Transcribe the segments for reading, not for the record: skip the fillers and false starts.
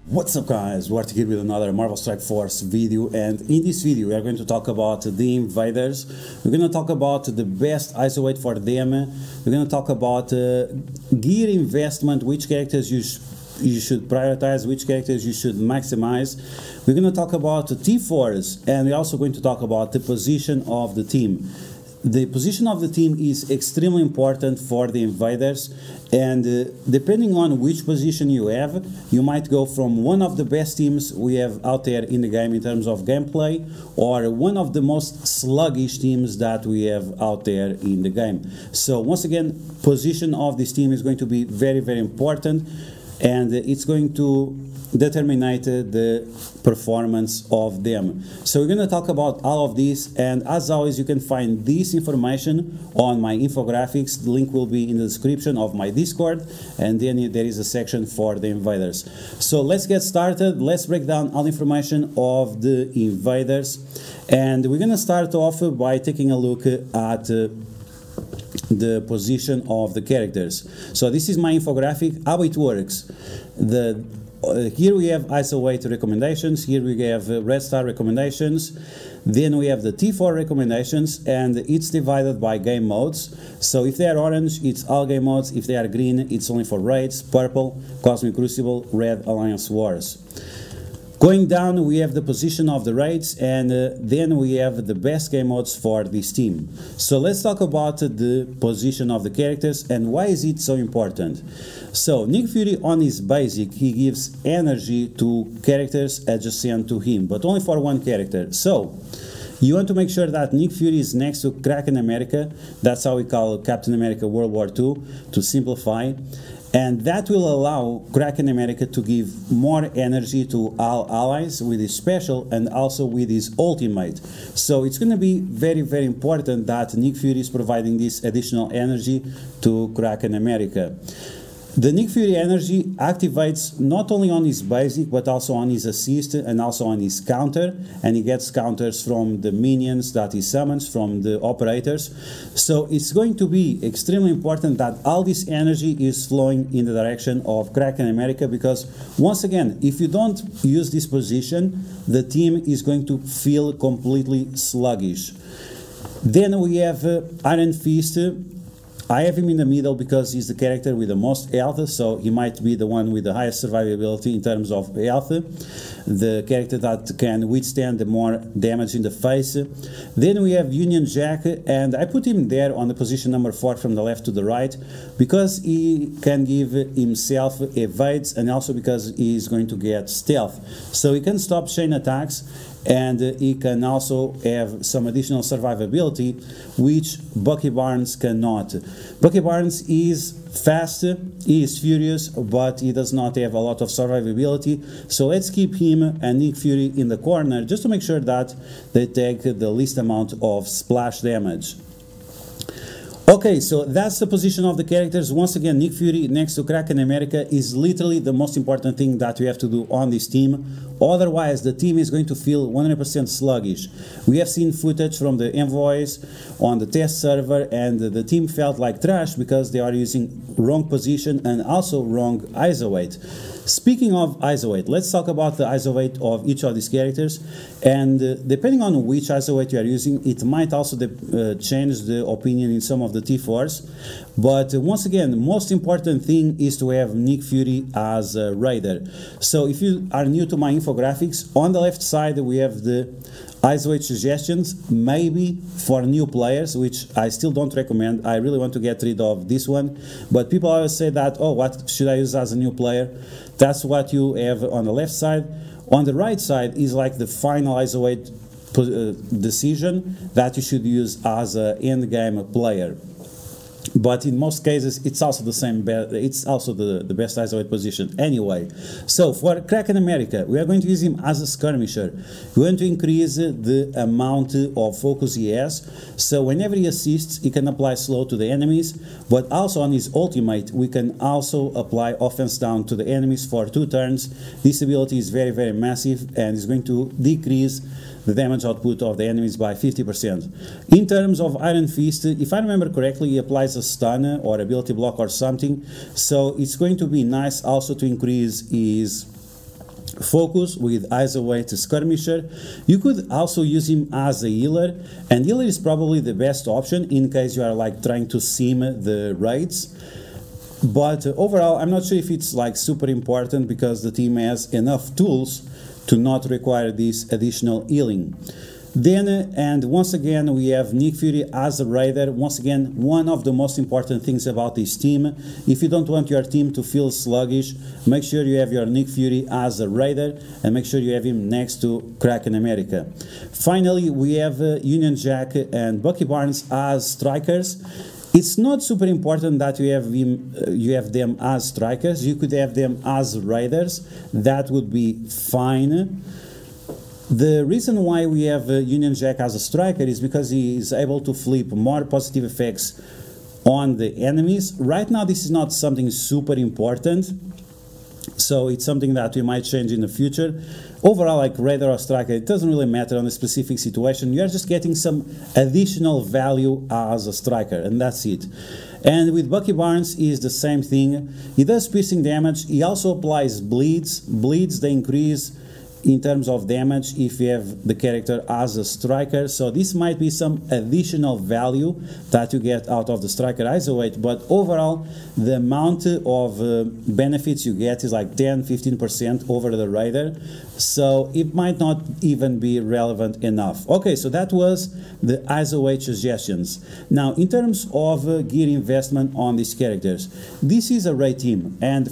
What's up guys, DuArktik here with another Marvel Strike Force video, and in this video we are going to talk about the invaders. We're going to talk about the best ISO weight for them. We're going to talk about gear investment, which characters you should prioritize, which characters you should maximize. We're going to talk about T4s, and we're also going to talk about the position of the team. The position of the team is extremely important for the invaders, and depending on which position you have, you might go from one of the best teams we have out there in the game in terms of gameplay, or one of the most sluggish teams that we have out there in the game. So once again, position of this team is going to be very, very important, and it's going to determine the performance of them. So we're going to talk about all of this, and as always you can find this information on my infographics. The link will be in the description of my Discord, and then there is a section for the invaders. So let's get started. Let's break down all the information of the invaders, and we're going to start off by taking a look at the position of the characters. So this is my infographic, how it works. Here we have ISO weight recommendations, here we have red star recommendations, then we have the T4 recommendations, and it's divided by game modes. So if they are orange, it's all game modes; if they are green, it's only for raids, purple, Cosmic Crucible, red, Alliance Wars. Going down, we have the position of the raids, and then we have the best game modes for this team. So let's talk about the position of the characters and why is it so important. So Nick Fury on his basic, he gives energy to characters adjacent to him, but only for one character. So you want to make sure that Nick Fury is next to Captain America. That's how we call Captain America World War II, to simplify. And that will allow Captain America to give more energy to all allies with his special and also with his ultimate. So it's going to be very, very important that Nick Fury is providing this additional energy to Captain America. The Nick Fury energy activates not only on his basic, but also on his assist and also on his counter, and he gets counters from the minions that he summons, from the operators. So it's going to be extremely important that all this energy is flowing in the direction of Captain America, because once again, if you don't use this position, the team is going to feel completely sluggish. Then we have Iron Fist. I have him in the middle because he's the character with the most health, so he might be the one with the highest survivability in terms of health, the character that can withstand the more damage in the face. Then we have Union Jack, and I put him there on the position number 4 from the left to the right because he can give himself evades, and also because he is going to get stealth. So he can stop chain attacks, and he can also have some additional survivability, which Bucky Barnes cannot. Bucky Barnes is fast, he is furious, but he does not have a lot of survivability. So let's keep him and Nick Fury in the corner just to make sure that they take the least amount of splash damage. Okay, so that's the position of the characters. Once again, Nick Fury next to Captain America is literally the most important thing that we have to do on this team. Otherwise, the team is going to feel 100% sluggish. We have seen footage from the envoys on the test server, and the team felt like trash because they are using wrong position and also wrong ISO weight. Speaking of ISO weight, let's talk about the ISO weight of each of these characters, and depending on which ISO weight you are using, it might also change the opinion in some of the T4s. But once again, the most important thing is to have Nick Fury as a raider. So if you are new to my infographics, on the left side we have the ISO weight suggestions, maybe for new players, which I still don't recommend. I really want to get rid of this one, but people always say that, oh, what should I use as a new player? That's what you have on the left side. On the right side is like the final ISO weight decision that you should use as an end game player. But in most cases, it's also the same. It's also the best ISO weight position anyway. So for Captain America, we are going to use him as a skirmisher. We want to increase the amount of focus he has. So whenever he assists, he can apply slow to the enemies. But also on his ultimate, we can also apply offense down to the enemies for 2 turns. This ability is very, very massive and is going to decrease the damage output of the enemies by 50%. In terms of Iron Fist, if I remember correctly, he applies a stun or ability block or something, so it's going to be nice also to increase his focus with eyes away to skirmisher. You could also use him as a healer, and healer is probably the best option in case you are like trying to sim the raids. But overall, I'm not sure if it's like super important because the team has enough tools to not require this additional healing. Then, and once again, we have Nick Fury as a raider. Once again, one of the most important things about this team, if you don't want your team to feel sluggish, make sure you have your Nick Fury as a raider and make sure you have him next to Kraken America. Finally, we have Union Jack and Bucky Barnes as strikers. It's not super important that you have them as strikers. You could have them as raiders. That would be fine. The reason why we have Union Jack as a striker is because he is able to flip more positive effects on the enemies. Right now this is not something super important, so it's something that we might change in the future. Overall, like raider or striker, it doesn't really matter on a specific situation. You are just getting some additional value as a striker, and that's it. And with Bucky Barnes is the same thing. He does piercing damage. He also applies bleeds. Bleeds, they increase in terms of damage if you have the character as a striker, so this might be some additional value that you get out of the striker eyes away, but overall the amount of benefits you get is like 10-15% over the raider, so it might not even be relevant enough. Okay, so that was the eyes away suggestions. Now in terms of gear investment on these characters, this is a raid team, and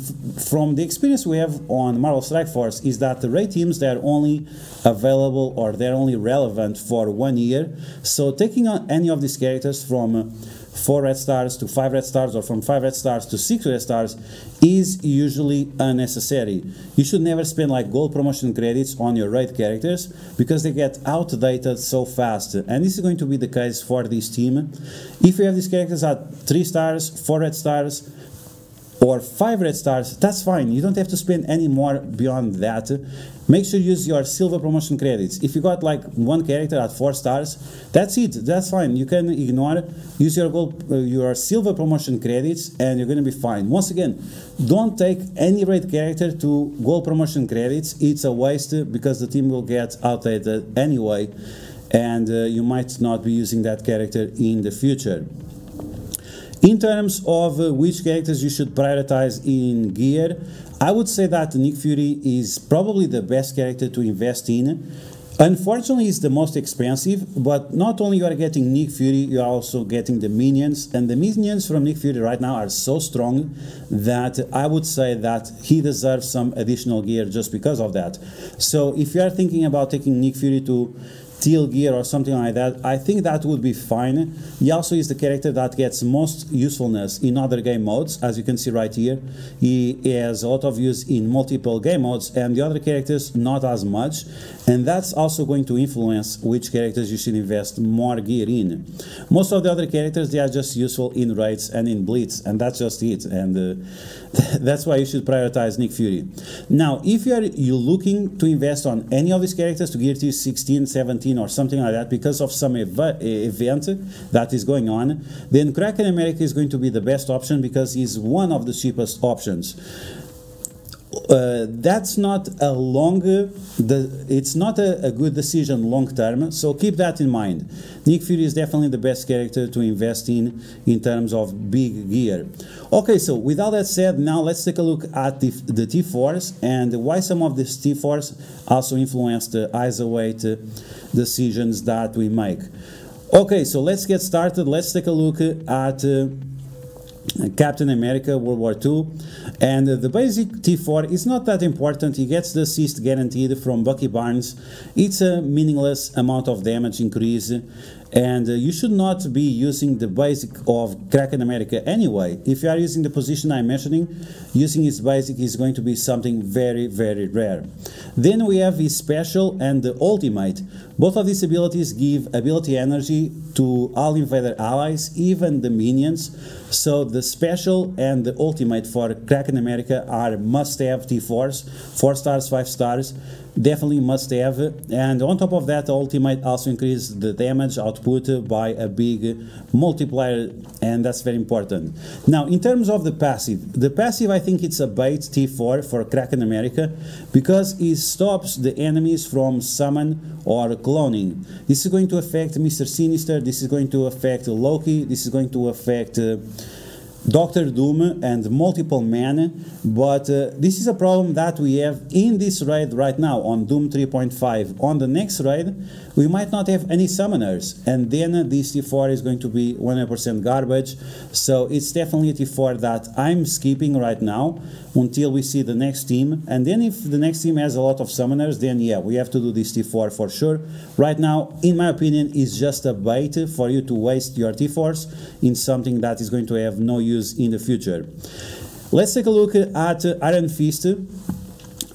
from the experience we have on Marvel Strike Force is that the raid teams, they're only available or they're only relevant for 1 year. So taking on any of these characters from 4 red stars to 5 red stars or from 5 red stars to 6 red stars is usually unnecessary. You should never spend like gold promotion credits on your raid characters because they get outdated so fast, and this is going to be the case for this team. If you have these characters at 3 stars, 4 red stars or 5 red stars, that's fine. You don't have to spend any more beyond that. Make sure you use your silver promotion credits. If you got like one character at 4 stars, that's it, that's fine. You can ignore, use your your silver promotion credits and you're going to be fine. Once again, don't take any raid character to gold promotion credits. It's a waste because the team will get outdated anyway, and you might not be using that character in the future. In terms of which characters you should prioritize in gear, I would say that Nick Fury is probably the best character to invest in. Unfortunately, it's the most expensive, but not only you are getting Nick Fury, you are also getting the minions, and the minions from Nick Fury right now are so strong that I would say that he deserves some additional gear just because of that. So if you are thinking about taking Nick Fury to teal gear or something like that, I think that would be fine. He also is the character that gets most usefulness in other game modes, as you can see right here. He has a lot of use in multiple game modes and the other characters not as much, and that's also going to influence which characters you should invest more gear in. Most of the other characters, they are just useful in raids and in blitz, and that's just it, and that's why you should prioritize Nick Fury. Now if you're looking to invest on any of these characters to gear to 16, 17 or something like that because of some event that is going on, then Kraken America is going to be the best option because he's one of the cheapest options. That's not a it's not a good decision long term, so keep that in mind. Nick Fury is definitely the best character to invest in terms of big gear. Okay, so with all that said, now let's take a look at the T4s and why some of these T4s also influence the eyes away decisions that we make. Okay, so let's get started. Let's take a look at Captain America World War II, and the basic T4 is not that important. He gets the assist guaranteed from Bucky Barnes. It's a meaningless amount of damage increase, and you should not be using the basic of Kraken America anyway. If you are using the position I'm mentioning, using his basic is going to be something very, very rare. Then we have his special and the ultimate. Both of these abilities give ability energy to all invader allies, even the minions. So the special and the ultimate for Kraken America are must-have T4s, 4 stars, 5 stars. definitely must have. And on top of that, the ultimate also increases the damage output by a big multiplier, and that's very important. Now, in terms of the passive I think it's a bait T4 for Kraken America, because it stops the enemies from summon or cloning. This is going to affect Mr. Sinister, this is going to affect Loki, this is going to affect Doctor Doom and multiple men, but this is a problem that we have in this raid right now on Doom 3.5. On the next raid, we might not have any summoners, and then this T4 is going to be 100% garbage, so it's definitely a T4 that I'm skipping right now until we see the next team, and then if the next team has a lot of summoners, then yeah, we have to do this T4 for sure. Right now, in my opinion, it's just a bait for you to waste your T4s in something that is going to have no use in the future. Let's take a look at Iron Fist.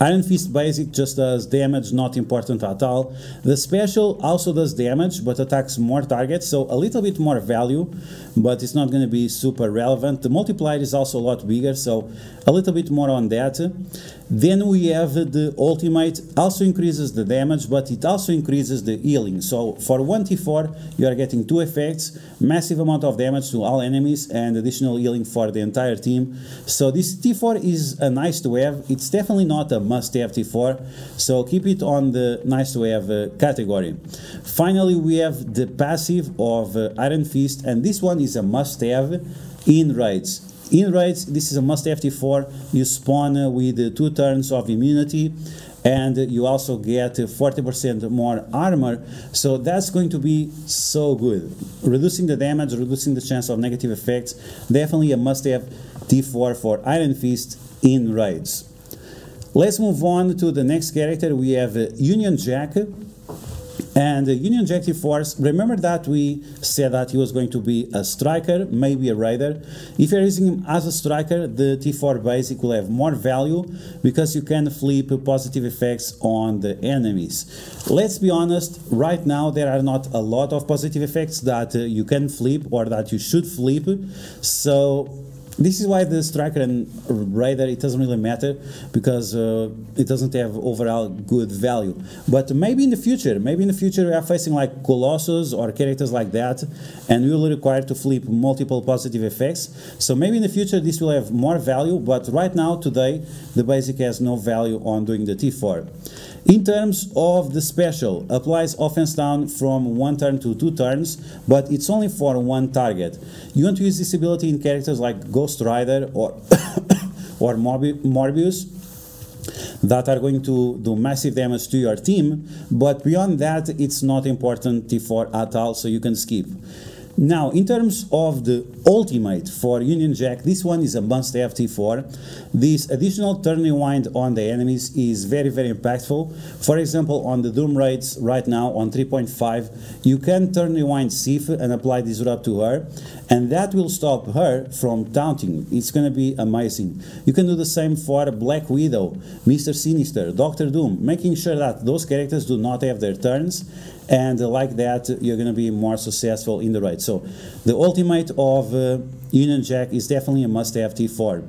Iron Fist basic just does damage, not important at all. The special also does damage, but attacks more targets, so a little bit more value, but it's not going to be super relevant. The multiplier is also a lot bigger, so a little bit more on that. Then we have the ultimate, also increases the damage, but it also increases the healing. So for 1 T4, you are getting 2 effects, massive amount of damage to all enemies, and additional healing for the entire team. So this T4 is a nice to have. It's definitely not a must-have T4, so keep it on the nice to have category. Finally, we have the passive of Iron Fist, and this one is a must-have in raids. In raids, this is a must-have T4. You spawn with 2 turns of immunity, and you also get 40% more armor, so that's going to be so good. Reducing the damage, reducing the chance of negative effects, definitely a must-have T4 for Iron Fist in raids. Let's move on to the next character. We have Union Jack. And Union Jack T4s, remember that we said that he was going to be a striker, maybe a raider. If you're using him as a striker, the T4 basic will have more value because you can flip positive effects on the enemies. Let's be honest, right now there are not a lot of positive effects that you can flip or that you should flip, so this is why the striker and raider, it doesn't really matter, because it doesn't have overall good value. But maybe in the future we are facing like Colossus or characters like that, and we will require to flip multiple positive effects. So maybe in the future this will have more value, but right now, today, the basic has no value on doing the T4. In terms of the special, applies offense down from 1 turn to 2 turns, but it's only for 1 target. You want to use this ability in characters like Ghost Rider or, or Morbius, that are going to do massive damage to your team, but beyond that, it's not important T4 at all, so you can skip. Now, in terms of the ultimate for Union Jack, this one is a must-have T4. This additional turn rewind on the enemies is very, very impactful. For example, on the Doom raids right now on 3.5, you can turn rewind Sif and apply Disrupt to her, and that will stop her from taunting. It's going to be amazing. You can do the same for Black Widow, Mr. Sinister, Doctor Doom, making sure that those characters do not have their turns, and like that you're going to be more successful in the raid. So the ultimate of Union Jack is definitely a must-have T4.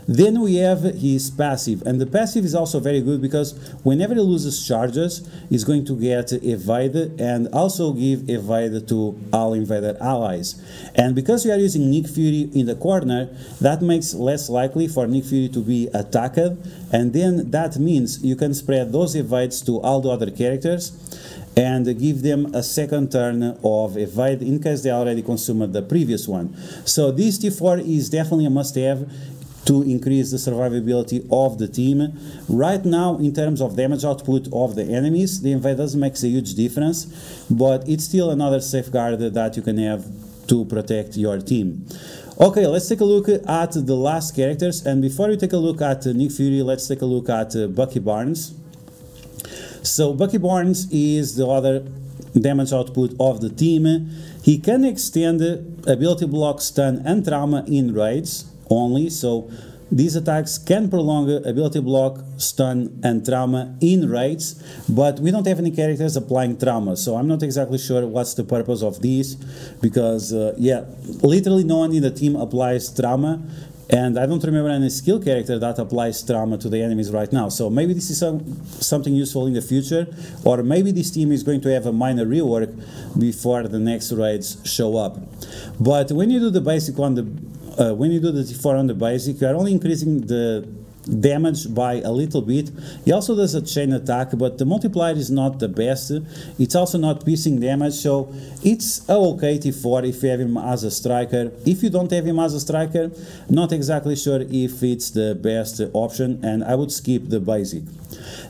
Then we have his passive, and the passive is also very good because whenever he loses charges, he's going to get evade and also give evade to all invader allies. And because we are using Nick Fury in the corner, that makes less likely for Nick Fury to be attacked, and then that means you can spread those evades to all the other characters and give them a second turn of evade in case they already consumed the previous one. So this T4 is definitely a must-have to increase the survivability of the team. Right now, in terms of damage output of the enemies, the invaders makes a huge difference, but it's still another safeguard that you can have to protect your team. Okay, let's take a look at the last characters, and before we take a look at Nick Fury, let's take a look at Bucky Barnes. So Bucky Barnes is the other damage output of the team. He can extend ability block, stun and trauma in raids only, so these attacks can prolong ability block, stun and trauma in raids, but we don't have any characters applying trauma, so I'm not exactly sure what's the purpose of these, because yeah, literally no one in the team applies trauma, And I don't remember any skill character that applies trauma to the enemies right now. So maybe this is something useful in the future, or maybe this team is going to have a minor rework before the next raids show up. But when you do the basic on the when you do the T4 on the basic, you are only increasing the damage by a little bit. He also does a chain attack, but the multiplier is not the best. It's also not piercing damage, so it's a okay T4 if you have him as a striker. If you don't have him as a striker, not exactly sure if it's the best option, and I would skip the basic.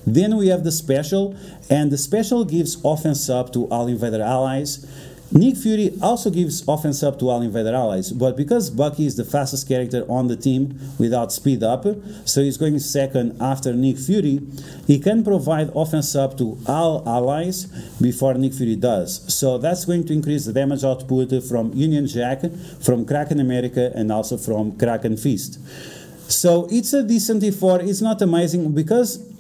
Then we have the special, and the special gives offense up to all invader allies. Nick Fury also gives offense up to all invader allies, but because Bucky is the fastest character on the team without speed up, so he's going second after Nick Fury, he can provide offense up to all allies before Nick Fury does. So that's going to increase the damage output from Union Jack, from Kraken America, and also from Kraken Fist. So it's a decent T4. It's not amazing because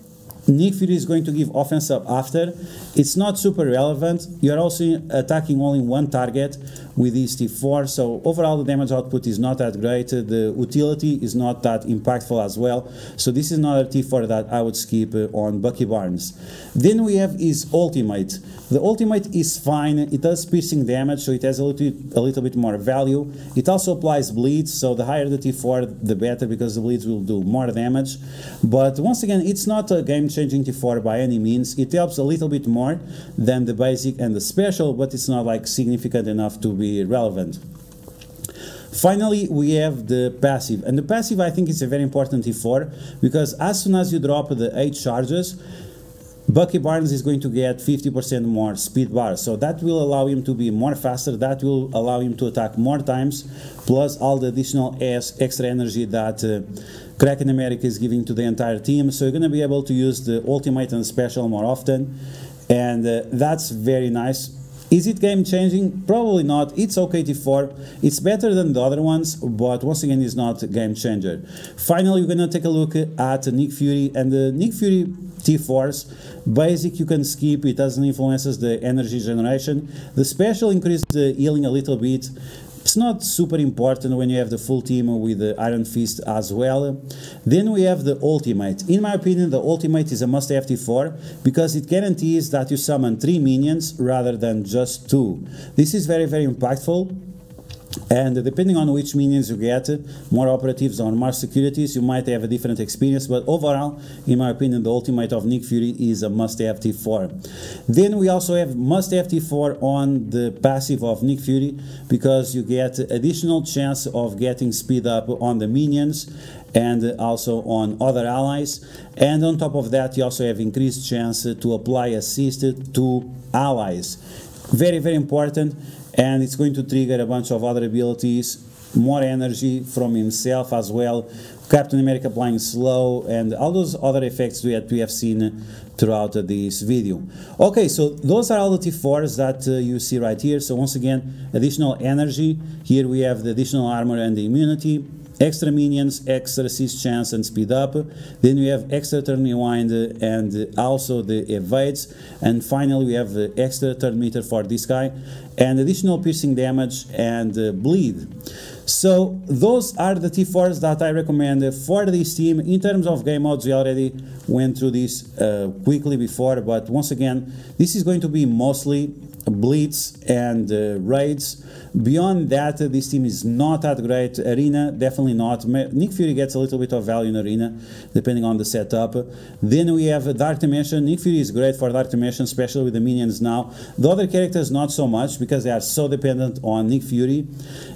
Nick Fury is going to give offense up after. It's not super relevant. You're also attacking only one target with this T4, so overall the damage output is not that great. The utility is not that impactful as well. So this is another T4 that I would skip on Bucky Barnes. Then we have his ultimate. The ultimate is fine. It does piercing damage, so it has a little bit more value. It also applies bleeds, so the higher the T4, the better, because the bleeds will do more damage. But once again, it's not a game-changing T4 by any means. It helps a little bit more than the basic and the special, but it's not like significant enough to be relevant. Finally, we have the passive, and the passive I think is a very important T4, because as soon as you drop the 8 charges, Bucky Barnes is going to get 50% more speed bar, so that will allow him to be more faster, that will allow him to attack more times, plus all the additional extra energy that Kraken America is giving to the entire team. So you're going to be able to use the ultimate and special more often, and that's very nice. Is it game changing? Probably not. It's okay T4. It's better than the other ones, but once again, it's not a game changer. Finally, we're going to take a look at Nick Fury, and the Nick Fury T4s. Basic you can skip, it doesn't influence the energy generation. The special increases the healing a little bit. It's not super important when you have the full team with the Iron Fist as well. Then we have the ultimate. In my opinion, the ultimate is a must-have T4 because it guarantees that you summon 3 minions rather than just 2. This is very, very impactful. And depending on which minions you get, more operatives or more securities, you might have a different experience, but overall, in my opinion, the ultimate of Nick Fury is a must-have T4. Then we also have must-have T4 on the passive of Nick Fury, because you get additional chance of getting speed up on the minions and also on other allies, and on top of that you also have increased chance to apply assist to allies. Very, very important. And it's going to trigger a bunch of other abilities, more energy from himself as well, Captain America applying slow, and all those other effects that we have seen throughout this video. Okay, so those are all the T4s that you see right here. So once again, additional energy. Here we have the additional armor and the immunity, extra minions, extra assist chance and speed up. Then we have extra turn rewind and also the evades. And finally we have the extra turn meter for this guy and additional piercing damage and bleed. So those are the T4s that I recommend for this team. In terms of game modes, we already went through this quickly before, but once again, this is going to be mostly blitz and raids. Beyond that, this team is not that great. Arena, definitely not. Nick Fury gets a little bit of value in Arena, depending on the setup. Then we have Dark Dimension. Nick Fury is great for Dark Dimension, especially with the minions now. The other characters not so much, because they are so dependent on Nick Fury.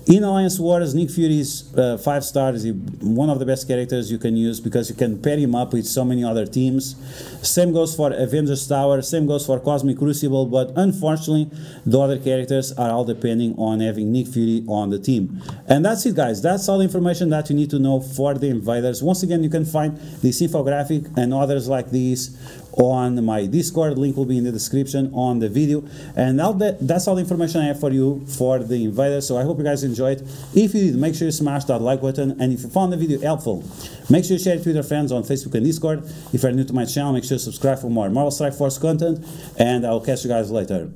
In Alliance Wars, Nick Fury is 5 stars, one of the best characters you can use, because you can pair him up with so many other teams. Same goes for Avengers Tower, same goes for Cosmic Crucible, but unfortunately, the other characters are all depending on having Nick Fury on the team. And that's it, guys. That's all the information that you need to know for the Invaders. Once again, you can find this infographic and others like these on my Discord. Link will be in the description on the video. And that's all the information I have for you for the Invaders. So I hope you guys enjoyed. If you did, make sure you smash that like button. And if you found the video helpful, make sure you share it with your friends on Facebook and Discord. If you're new to my channel, make sure you subscribe for more Marvel Strike Force content. And I'll catch you guys later.